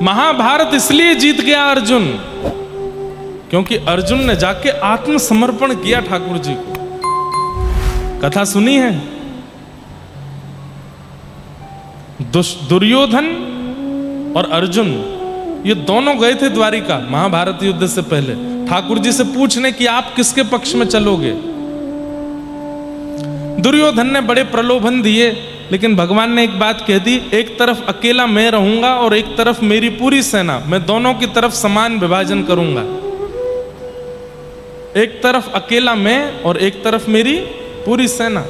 महाभारत इसलिए जीत गया अर्जुन क्योंकि अर्जुन ने जाके आत्मसमर्पण किया ठाकुर जी को। कथा सुनी है? दुर्योधन और अर्जुन ये दोनों गए थे द्वारिका महाभारत युद्ध से पहले ठाकुर जी से पूछने कि आप किसके पक्ष में चलोगे। दुर्योधन ने बड़े प्रलोभन दिए, लेकिन भगवान ने एक बात कह दी, एक तरफ अकेला मैं रहूंगा और एक तरफ मेरी पूरी सेना, मैं दोनों की तरफ समान विभाजन करूंगा। एक तरफ अकेला मैं और एक तरफ मेरी पूरी सेना।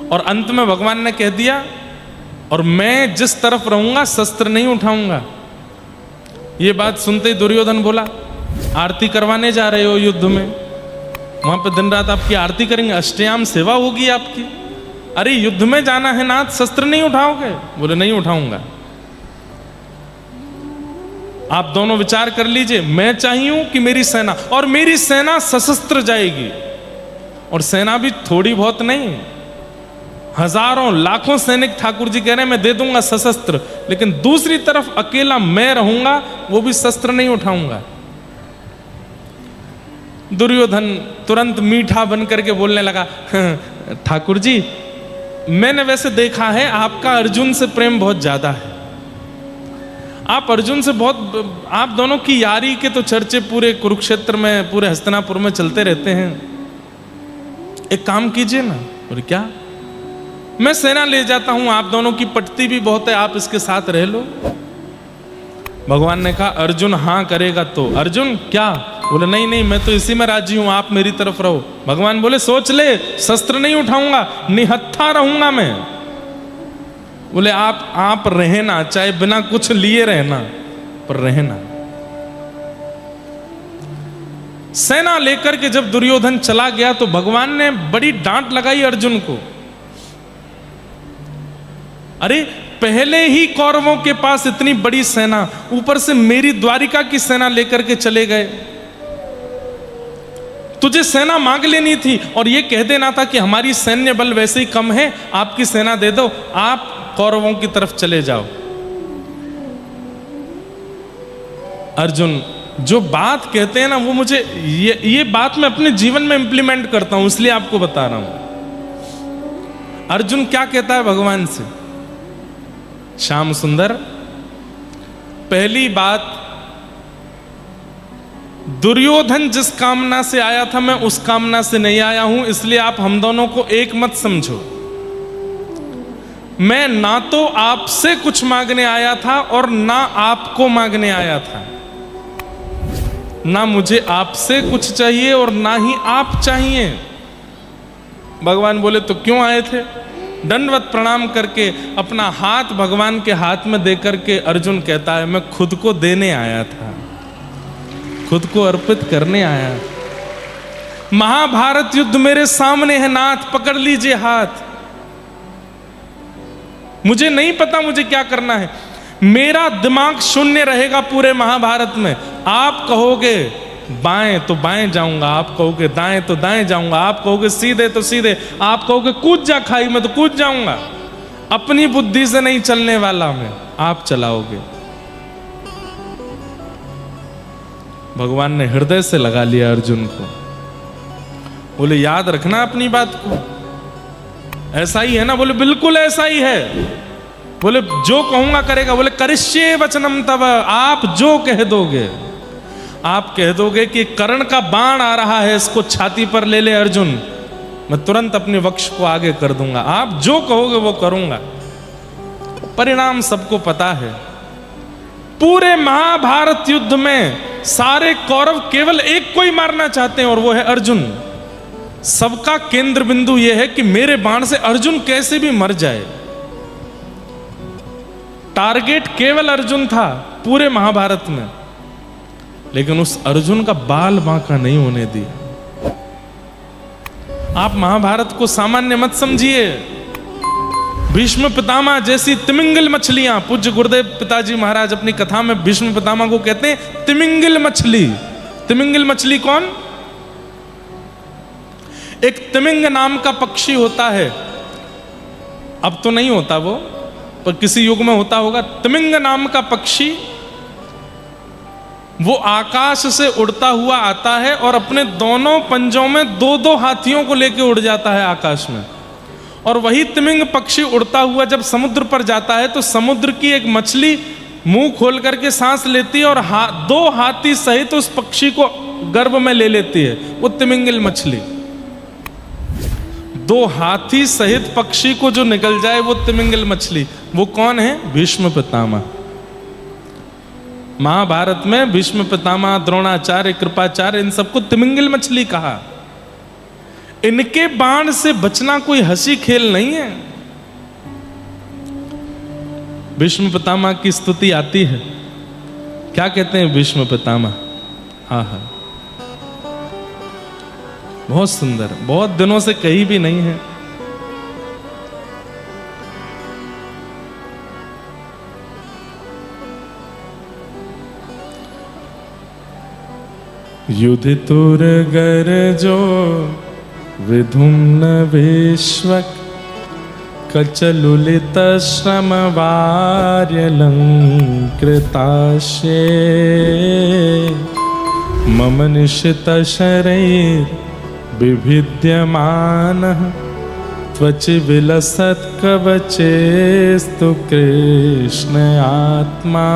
और अंत में भगवान ने कह दिया, और मैं जिस तरफ रहूंगा शस्त्र नहीं उठाऊंगा। ये बात सुनते ही दुर्योधन बोला, आरती करवाने जा रहे हो युद्ध में, वहां पे दिन रात आपकी आरती करेंगे, अष्टयाम सेवा होगी आपकी। अरे युद्ध में जाना है नाथ, शस्त्र नहीं उठाओगे? बोले नहीं उठाऊंगा। आप दोनों विचार कर लीजिए, मैं चाहिए कि मेरी सेना, और मेरी सेना सशस्त्र जाएगी, और सेना भी थोड़ी बहुत नहीं, हजारों लाखों सैनिक ठाकुर जी कह रहे हैं मैं दे दूंगा सशस्त्र, लेकिन दूसरी तरफ अकेला मैं रहूंगा, वो भी शस्त्र नहीं उठाऊंगा। दुर्योधन तुरंत मीठा बन करके बोलने लगा, ठाकुर जी मैंने वैसे देखा है आपका अर्जुन से प्रेम बहुत ज्यादा है, आप अर्जुन से बहुत, आप दोनों की यारी के तो चर्चे पूरे कुरुक्षेत्र में, पूरे हस्तिनापुर में चलते रहते हैं। एक काम कीजिए ना। बोले क्या? मैं सेना ले जाता हूं, आप दोनों की पटती भी बहुत है, आप इसके साथ रह लो। भगवान ने कहा अर्जुन हां करेगा तो। अर्जुन क्या? बोले नहीं नहीं मैं तो इसी में राजी हूं, आप मेरी तरफ रहो। भगवान बोले सोच ले, शस्त्र नहीं उठाऊंगा, निहत्था रहूंगा मैं। बोले आप रहना, चाहे बिना कुछ लिए रहना, पर रहना। सेना लेकर के जब दुर्योधन चला गया तो भगवान ने बड़ी डांट लगाई अर्जुन को। अरे पहले ही कौरवों के पास इतनी बड़ी सेना, ऊपर से मेरी द्वारिका की सेना लेकर के चले गए। तुझे सेना मांग लेनी थी और ये कह देना था कि हमारी सैन्य बल वैसे ही कम है, आपकी सेना दे दो, आप कौरवों की तरफ चले जाओ। अर्जुन जो बात कहते हैं ना, वो मुझे ये बात मैं अपने जीवन में इंप्लीमेंट करता हूं, इसलिए आपको बता रहा हूं। अर्जुन क्या कहता है भगवान से? श्याम सुंदर, पहली बात, दुर्योधन जिस कामना से आया था मैं उस कामना से नहीं आया हूं, इसलिए आप हम दोनों को एक मत समझो। मैं ना तो आपसे कुछ मांगने आया था और ना आपको मांगने आया था, ना मुझे आपसे कुछ चाहिए और ना ही आप चाहिए। भगवान बोले तो क्यों आए थे? दंडवत प्रणाम करके अपना हाथ भगवान के हाथ में देकर के अर्जुन कहता है मैं खुद को देने आया था, खुद को अर्पित करने आया। महाभारत युद्ध मेरे सामने है नाथ, पकड़ लीजिए हाथ। मुझे नहीं पता मुझे क्या करना है, मेरा दिमाग शून्य रहेगा पूरे महाभारत में। आप कहोगे बाएं तो बाएं जाऊंगा, आप कहोगे दाएं तो दाएं जाऊंगा, आप कहोगे सीधे तो सीधे, आप कहोगे कूद जा खाई में तो कूद जाऊंगा। अपनी बुद्धि से नहीं चलने वाला मैं, आप चलाओगे। भगवान ने हृदय से लगा लिया अर्जुन को। बोले याद रखना अपनी बात को, ऐसा ही है ना? बोले बिल्कुल ऐसा ही है। बोले जो कहूंगा करेगा। बोले करिष्ये वचनम तव, आप जो कह दोगे, आप कह दोगे कि कर्ण का बाण आ रहा है, इसको छाती पर ले ले अर्जुन, मैं तुरंत अपने वक्ष को आगे कर दूंगा। आप जो कहोगे वो करूंगा। परिणाम सबको पता है। पूरे महाभारत युद्ध में सारे कौरव केवल एक को ही मारना चाहते हैं और वो है अर्जुन। सबका केंद्र बिंदु यह है कि मेरे बाण से अर्जुन कैसे भी मर जाए। टारगेट केवल अर्जुन था पूरे महाभारत में, लेकिन उस अर्जुन का बाल बांका नहीं होने दिया। आप महाभारत को सामान्य मत समझिए। भीष्म पितामह जैसी तिमिंगल मछलियां, पूज्य गुरुदेव पिताजी महाराज अपनी कथा में भीष्म पितामह को कहते हैं तिमिंगल मछली। तिमिंगल मछली कौन? एक तिमिंग नाम का पक्षी होता है, अब तो नहीं होता वो, पर किसी युग में होता होगा, तिमिंग नाम का पक्षी वो आकाश से उड़ता हुआ आता है और अपने दोनों पंजों में दो दो हाथियों को लेकर उड़ जाता है आकाश में। और वही तिमिंग पक्षी उड़ता हुआ जब समुद्र पर जाता है तो समुद्र की एक मछली मुंह खोल करके सांस लेती है और दो हाथी सहित उस पक्षी को गर्भ में ले लेती है, वो तिमिंगिल मछली। दो हाथी सहित पक्षी को जो निकल जाए वो तिमिंगिल मछली। वो कौन है? भीष्म पितामह। महाभारत में भीष्म पितामह, द्रोणाचार्य, कृपाचार्य, इन सबको तिमिंगिल मछली कहा। इनके बाण से बचना कोई हंसी खेल नहीं है। भीष्म पितामह की स्तुति आती है, क्या कहते हैं भीष्म पितामह? आहा, बहुत सुंदर, बहुत दिनों से कही भी नहीं है। युधितुर गरजो विधुम्न विश्वक कचलुलित श्रमवार्यलंकृताशे मम निशित शरैर् विभिद्यमानः त्वचि विलसत् कवचेस्तु कृष्ण आत्मा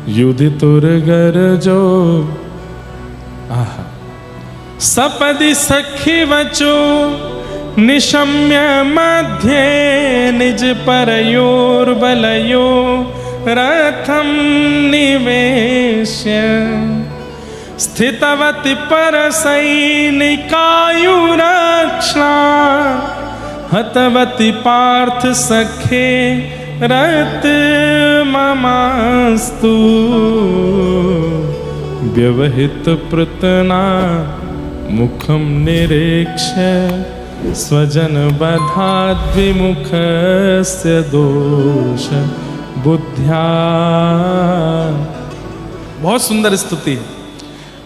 युधितुर्गरजो। सपदि सखी वचो निशम्य मध्ये निज परयोर्बलयो रथं निवेश्य स्थितवति परसैनिकायुरक्षा हतवति पार्थ सखे रत ममास्तु व्यवहित पृतना मुखम निरीक्ष्य स्वजन बधाद्विमुखस्य दोष बुद्ध्या। बहुत सुंदर स्तुति है।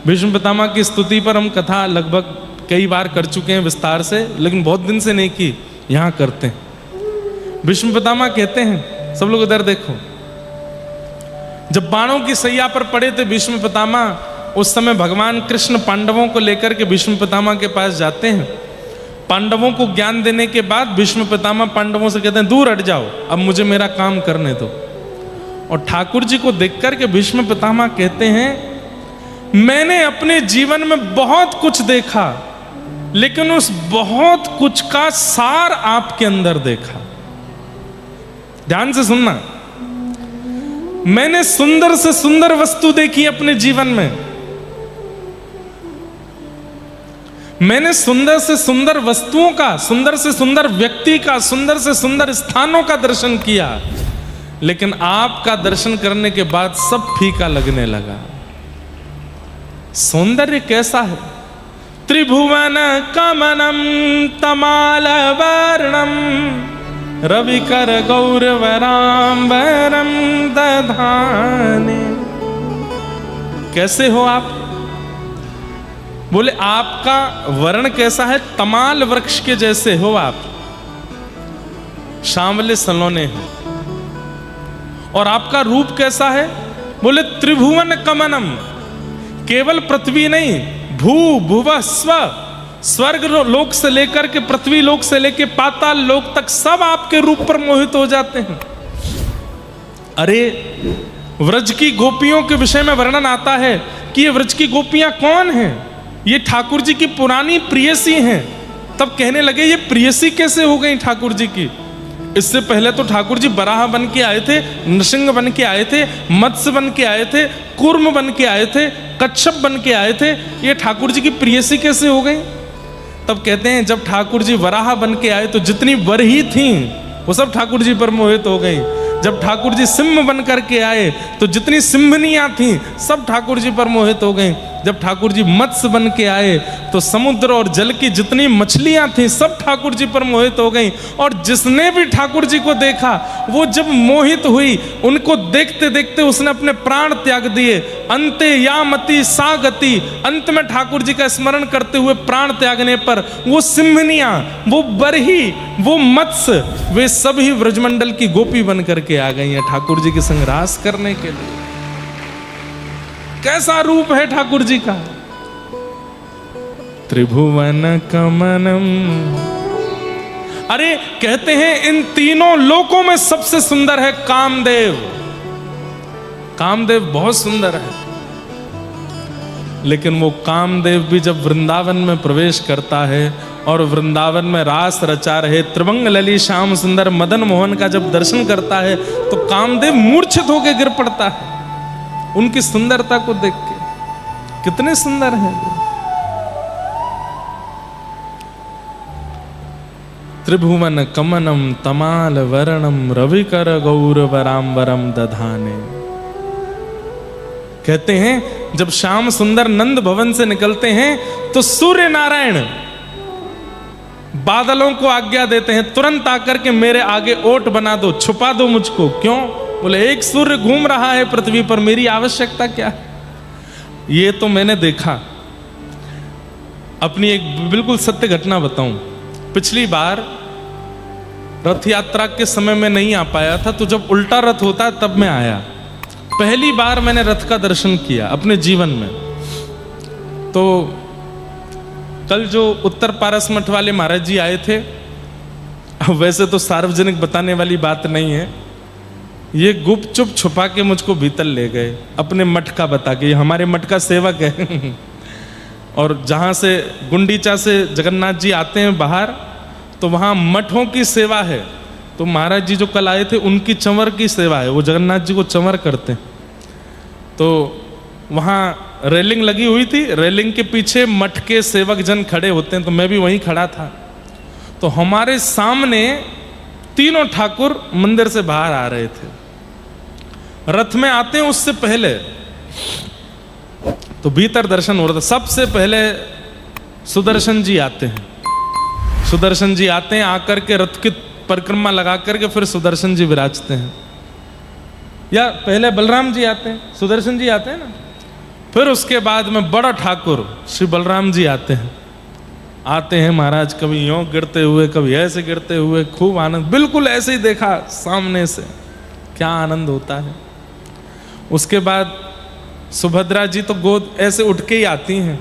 भीष्म पितामह की स्तुति पर हम कथा लगभग कई बार कर चुके हैं विस्तार से, लेकिन बहुत दिन से नहीं की, यहां करते हैं। भीष्म पितामह कहते हैं, सब लोग इधर देखो, जब बाणों की सैया पर पड़े थे भीष्म पितामह, उस समय भगवान कृष्ण पांडवों को लेकर के भीष्म पितामह के पास जाते हैं। पांडवों को ज्ञान देने के बाद भीष्म पितामह पांडवों से कहते हैं, दूर हट जाओ, अब मुझे मेरा काम करने दो। और ठाकुर जी को देखकर के भीष्म पितामह कहते हैं, मैंने अपने जीवन में बहुत कुछ देखा, लेकिन उस बहुत कुछ का सार आपके अंदर देखा। ध्यान से सुनना, मैंने सुंदर से सुंदर वस्तु देखी अपने जीवन में, मैंने सुंदर से सुंदर वस्तुओं का, सुंदर से सुंदर व्यक्ति का, सुंदर से सुंदर स्थानों का दर्शन किया, लेकिन आपका दर्शन करने के बाद सब फीका लगने लगा। सौंदर्य कैसा है? त्रिभुवन कमनम तमाल वर्णम रविकर गौरवराम्बरम दधाने। कैसे हो आप? बोले आपका वर्ण कैसा है? तमाल वृक्ष के जैसे हो आप, सांवले सलोने हैं। और आपका रूप कैसा है? बोले त्रिभुवन कमनम, केवल पृथ्वी नहीं, भू भुव स्व, स्वर्ग लोक से लेकर के पृथ्वी लोक से लेकर पाताल लोक तक सब आपके रूप पर मोहित हो जाते हैं। अरे व्रज की गोपियों के विषय में वर्णन आता है कि ये व्रज की गोपियां कौन हैं? ये ठाकुर जी की पुरानी प्रियसी हैं। तब कहने लगे ये प्रियसी कैसे हो गई ठाकुर जी की? इससे पहले तो ठाकुर जी बराह बन के आए थे, नृसिंह बन के आए थे, मत्स्य बन के आए थे, कूर्म बन के आए थे, कच्छप बन के आए थे। ये ठाकुर जी की प्रियसी कैसे हो गई? तब कहते हैं जब ठाकुर जी वराह बन के आए तो जितनी वरही थी वो सब ठाकुर जी पर मोहित हो गई। जब ठाकुर जी सिंह बन करके आए तो जितनी सिंहनियां थी सब ठाकुर जी पर मोहित हो गई। जब ठाकुर जी मत्स्य बन के आए तो समुद्र और जल की जितनी मछलियां थी सब ठाकुर जी पर मोहित हो गईं। और जिसने भी ठाकुर जी को देखा वो जब मोहित हुई, उनको देखते देखते उसने अपने प्राण त्याग दिए। अंते यामति सा गति, अंत में ठाकुर जी का स्मरण करते हुए प्राण त्यागने पर वो सिंहनियां, वो बरही, वो मत्स्य, वे सभी ब्रजमंडल की गोपी बन करके आ गई हैं ठाकुर जी के संग रास करने के लिए। कैसा रूप है ठाकुर जी का। त्रिभुवन कमनम, अरे कहते हैं इन तीनों लोकों में सबसे सुंदर है कामदेव। कामदेव बहुत सुंदर है, लेकिन वो कामदेव भी जब वृंदावन में प्रवेश करता है और वृंदावन में रास रचा रहे त्रिभंग लली श्याम सुंदर मदन मोहन का जब दर्शन करता है तो कामदेव मूर्छित होकर गिर पड़ता है उनकी सुंदरता को देख के। कितने सुंदर हैं वो। त्रिभुवन कमनम तमाल वरणम रविकर गौरवराम्बरम दधाने। कहते हैं जब श्याम सुंदर नंद भवन से निकलते हैं तो सूर्य नारायण बादलों को आज्ञा देते हैं तुरंत आकर के मेरे आगे ओट बना दो, छुपा दो मुझको। क्यों? बोले एक सूर्य घूम रहा है पृथ्वी पर, मेरी आवश्यकता क्या है। ये तो मैंने देखा। अपनी एक बिल्कुल सत्य घटना बताऊं। पिछली बार रथ यात्रा के समय में नहीं आ पाया था, तो जब उल्टा रथ होता तब मैं आया। पहली बार मैंने रथ का दर्शन किया अपने जीवन में। तो कल जो उत्तर पारस मठ वाले महाराज जी आए थे, वैसे तो सार्वजनिक बताने वाली बात नहीं है, ये गुप्त चुप छुपा के मुझको भीतर ले गए अपने मठ का बता के। हमारे मठ का सेवक है और जहाँ से गुंडीचा से जगन्नाथ जी आते हैं बाहर, तो वहाँ मठों की सेवा है। तो महाराज जी जो कल आए थे उनकी चंवर की सेवा है, वो जगन्नाथ जी को चंवर करते हैं। तो वहाँ रेलिंग लगी हुई थी, रेलिंग के पीछे मठ के सेवक जन खड़े होते हैं, तो मैं भी वहीं खड़ा था। तो हमारे सामने तीनों ठाकुर मंदिर से बाहर आ रहे थे। रथ में आते हैं उससे पहले तो भीतर दर्शन हो रहा था। सबसे पहले सुदर्शन जी आते हैं। सुदर्शन जी आते हैं, आकर के रथ की परिक्रमा लगा करके फिर सुदर्शन जी विराजते हैं। या पहले बलराम जी आते हैं, सुदर्शन जी आते हैं ना, फिर उसके बाद में बड़ा ठाकुर श्री बलराम जी आते हैं। आते हैं महाराज, कभी यूं गिरते हुए, कभी ऐसे गिरते हुए, खूब आनंद। बिल्कुल ऐसे ही देखा सामने से, क्या आनंद होता है। उसके बाद सुभद्रा जी तो गोद ऐसे उठ के ही आती हैं,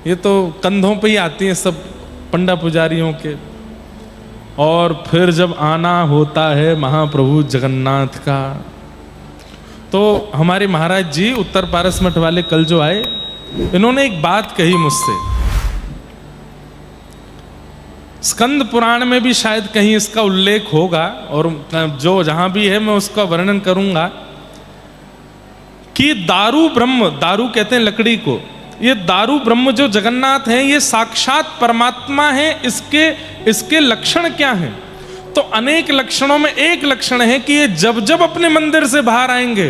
ये तो कंधों पे ही आती हैं सब पंडा पुजारियों के। और फिर जब आना होता है महाप्रभु जगन्नाथ का, तो हमारे महाराज जी उत्तर पारस मठ वाले कल जो आए, इन्होंने एक बात कही मुझसे। स्कंद पुराण में भी शायद कहीं इसका उल्लेख होगा, और जो जहां भी है मैं उसका वर्णन करूंगा कि दारू ब्रह्म, दारू कहते हैं लकड़ी को, ये दारू ब्रह्म जो जगन्नाथ हैं ये साक्षात परमात्मा है। इसके लक्षण क्या हैं? तो अनेक लक्षणों में एक लक्षण है कि ये जब जब अपने मंदिर से बाहर आएंगे,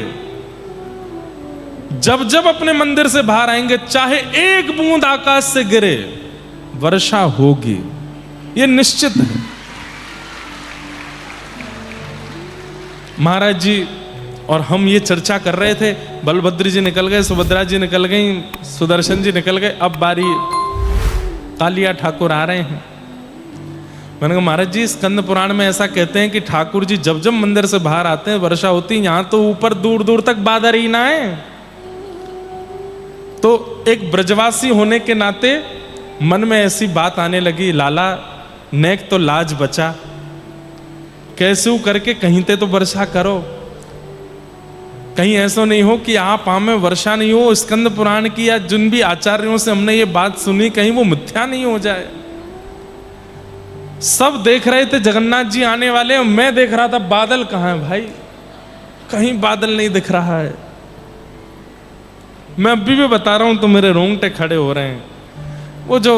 जब जब अपने मंदिर से बाहर आएंगे, चाहे एक बूंद आकाश से गिरे, वर्षा होगी, ये निश्चित है। महाराज जी और हम ये चर्चा कर रहे थे, बलभद्र जी निकल गए, सुभद्रा जी निकल गई, सुदर्शन जी निकल गए, अब बारी कालिया ठाकुर आ रहे हैं। मैंने कहा महाराज जी स्कंद पुराण में ऐसा कहते हैं कि ठाकुर जी जब जब मंदिर से बाहर आते हैं वर्षा होती है, यहां तो ऊपर दूर दूर तक बादल ही ना है। तो एक ब्रजवासी होने के नाते मन में ऐसी बात आने लगी, लाला नेक तो लाज बचा, कैसे करके कहीं ते तो वर्षा करो, कहीं ऐसा नहीं हो कि आप में वर्षा नहीं हो। स्कंद पुराण की या जिन भी आचार्यों से हमने ये बात सुनी, कहीं वो मिथ्या नहीं हो जाए। सब देख रहे थे जगन्नाथ जी आने वाले, और मैं देख रहा था बादल कहाँ है भाई, कहीं बादल नहीं दिख रहा है। मैं अभी भी बता रहा हूं तो मेरे रोंगटे खड़े हो रहे हैं। वो जो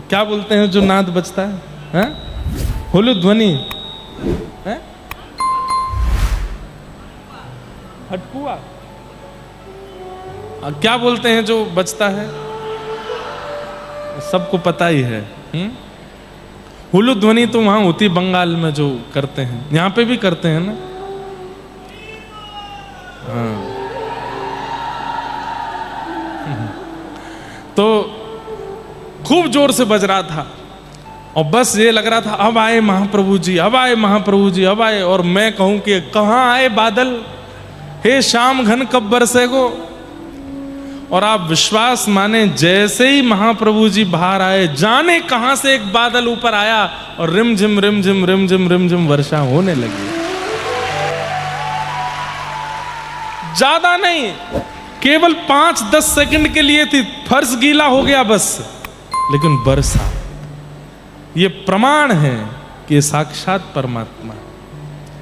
क्या बोलते हैं, जो नाद बजता है, होलू ध्वनि है, हटकुआ, क्या बोलते हैं जो बचता है, सबको पता ही है। हुलू ध्वनि तो वहां होती बंगाल में जो करते हैं, यहां पे भी करते हैं ना। हाँ। तो खूब जोर से बज रहा था और बस ये लग रहा था अब आए महाप्रभु जी, अब आए महाप्रभु जी, अब आए। और मैं कहूं कि कहां आए बादल, हे शाम घन कब बरसेगो। और आप विश्वास माने जैसे ही महाप्रभु जी बाहर आए, जाने कहां से एक बादल ऊपर आया और रिमझिम रिमझिम रिमझिम रिमझिम वर्षा होने लगी। ज्यादा नहीं, केवल 5-10 सेकंड के लिए थी, फर्श गीला हो गया बस, लेकिन वर्षा। ये प्रमाण है कि ये साक्षात परमात्मा।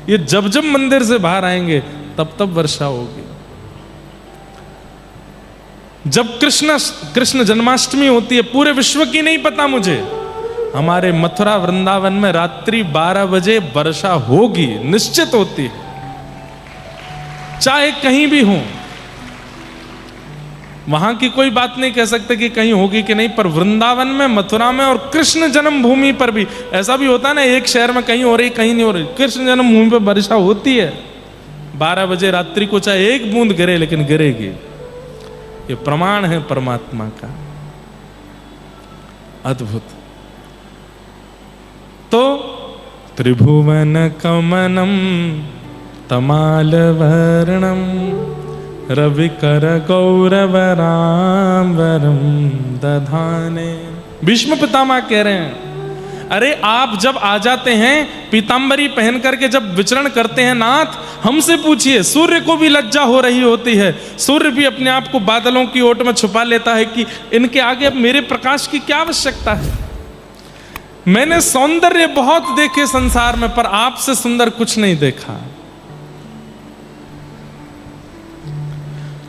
ये जब जब मंदिर से बाहर आएंगे तब तब वर्षा होगी। जब कृष्ण जन्माष्टमी होती है, पूरे विश्व की नहीं पता मुझे, हमारे मथुरा वृंदावन में रात्रि 12 बजे वर्षा होगी, निश्चित होती है, चाहे कहीं भी हो। वहां की कोई बात नहीं कह सकते कि कहीं होगी कि नहीं, पर वृंदावन में, मथुरा में और कृष्ण जन्मभूमि पर भी ऐसा भी होता है ना, एक शहर में कहीं हो रही कहीं नहीं हो रही, कृष्ण जन्मभूमि पर वर्षा होती है। 12 बजे रात्रि को चाहे एक बूंद गिरे, लेकिन गिरेगी। ये प्रमाण है परमात्मा का, अद्भुत। तो त्रिभुवन कमनम तमाल वर्णम रविकर गौरवराम्बरम दधाने। भीष्म पितामह कह रहे हैं, अरे आप जब आ जाते हैं पीतांबरी पहन करके, जब विचरण करते हैं नाथ, हमसे पूछिए। सूर्य को भी लज्जा हो रही होती है, सूर्य भी अपने आप को बादलों की ओट में छुपा लेता है कि इनके आगे अब मेरे प्रकाश की क्या आवश्यकता है। मैंने सौंदर्य बहुत देखे संसार में, पर आपसे सुंदर कुछ नहीं देखा।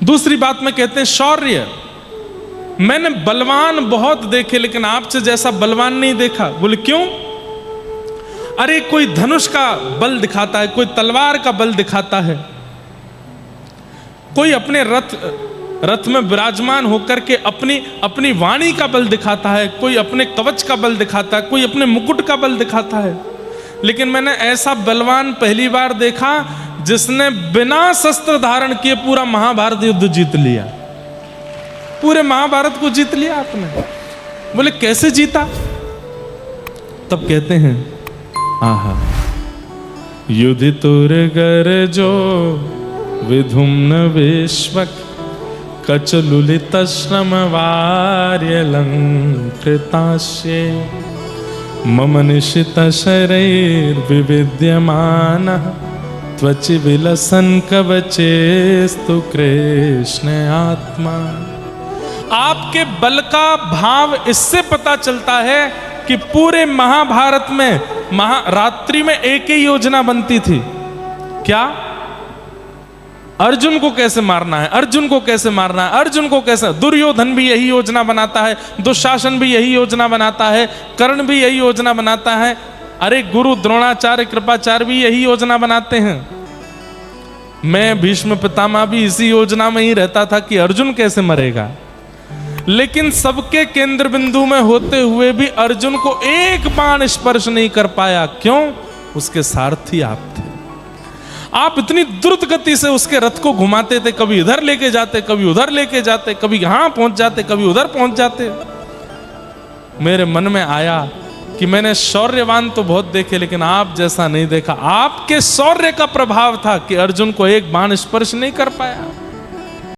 दूसरी बात में कहते हैं शौर्य, मैंने बलवान बहुत देखे, लेकिन आपसे जैसा बलवान नहीं देखा। बोले क्यों? अरे कोई धनुष का बल दिखाता है, कोई तलवार का बल दिखाता है, कोई अपने रथ में विराजमान होकर के अपनी वाणी का बल दिखाता है, कोई अपने कवच का बल दिखाता है, कोई अपने मुकुट का बल दिखाता है। लेकिन मैंने ऐसा बलवान पहली बार देखा जिसने बिना शस्त्र धारण किए पूरा महाभारत युद्ध जीत लिया। पूरे महाभारत को जीत लिया आपने। बोले कैसे जीता? तब कहते हैं, आहा युधितुर गरजो विधुम्न विश्वक कचलुलित श्रम वार्यलंकृतास्ये मम निशित शरैर् विविद्यमानः त्वचि विलसन कवचेस्तु कृष्ण आत्मा। आपके बल का भाव इससे पता चलता है कि पूरे महाभारत में रात्रि में एक ही योजना बनती थी। क्या? अर्जुन को कैसे मारना है, अर्जुन को कैसे मारना है, अर्जुन को कैसे। दुर्योधन भी यही योजना बनाता है, दुशासन भी यही योजना बनाता है, कर्ण भी यही योजना बनाता है, अरे गुरु द्रोणाचार्य कृपाचार्य भी यही योजना बनाते हैं। मैं भीष्म पितामह भी इसी योजना में ही रहता था कि अर्जुन कैसे मरेगा। लेकिन सबके केंद्र बिंदु में होते हुए भी अर्जुन को एक बाण स्पर्श नहीं कर पाया। क्यों? उसके सारथी आप थे। आप इतनी द्रुत गति से उसके रथ को घुमाते थे, कभी इधर लेके जाते, कभी उधर लेके जाते, कभी यहां पहुंच जाते, कभी उधर पहुंच जाते। मेरे मन में आया कि मैंने शौर्यवान तो बहुत देखे, लेकिन आप जैसा नहीं देखा। आपके शौर्य का प्रभाव था कि अर्जुन को एक बाण स्पर्श नहीं कर पाया।